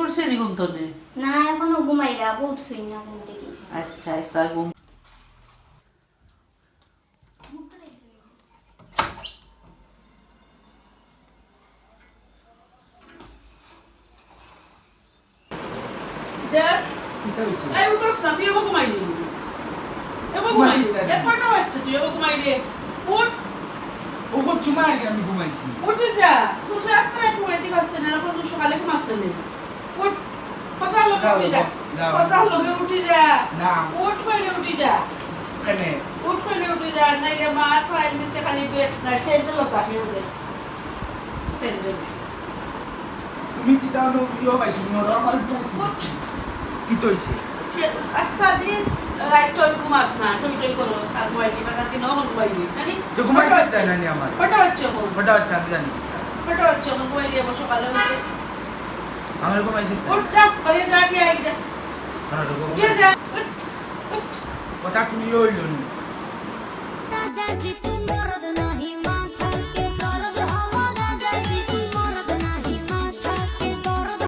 উঠছে নি ঘুম তো নেই? না এখনো ঘুমাইরা উঠছই না ঘুম থেকে। আচ্ছা তার ঘুম এই উঠোস না, তুই এবার ঘুমাইলি। এবার ঘুমাইলি। এ কয়টা বাচ্চা তুই এবার ঘুমাইলি? উঠ, ও কো চুমা আগে আমি ঘুমাইছি। উঠে যা। তুই আস্তে রাত ঘুমাইতে পারছিস না, এখন তুই সকালে ঘুমাচ্ছিস না। উঠ, কথা হলো উঠে যা। কথা হলো উঠে যা। না উঠ কইলে উঠে যা। কেনে উঠ কইলে উঠে যা, নাইলে মার ফাইল দিছে খালি বেস্ট না, স্যান্ডেল তাকে ওদের। স্যান্ডেল। তুমি কি তাও ইও পাইছো মোর আমার উঠ। কি তইছে আস্তা দিন রাইট টই ঘুমাস না, টই টই করো সার মোবাইল বাগান দিন ওহন মোবাইল জানি তো ঘুমাইতে দেয় না নি আমার কটা হচ্ছে ওহন ফটা বাচ্চা আমি জানি কটা হচ্ছে ওহন মোবাইল এবার সকালে হচ্ছে আমার ঘুমাইছে উঠ যা বাড়ি যা কি আই যা আমার কে যা উঠ উঠ কথা তুমি হইলো নি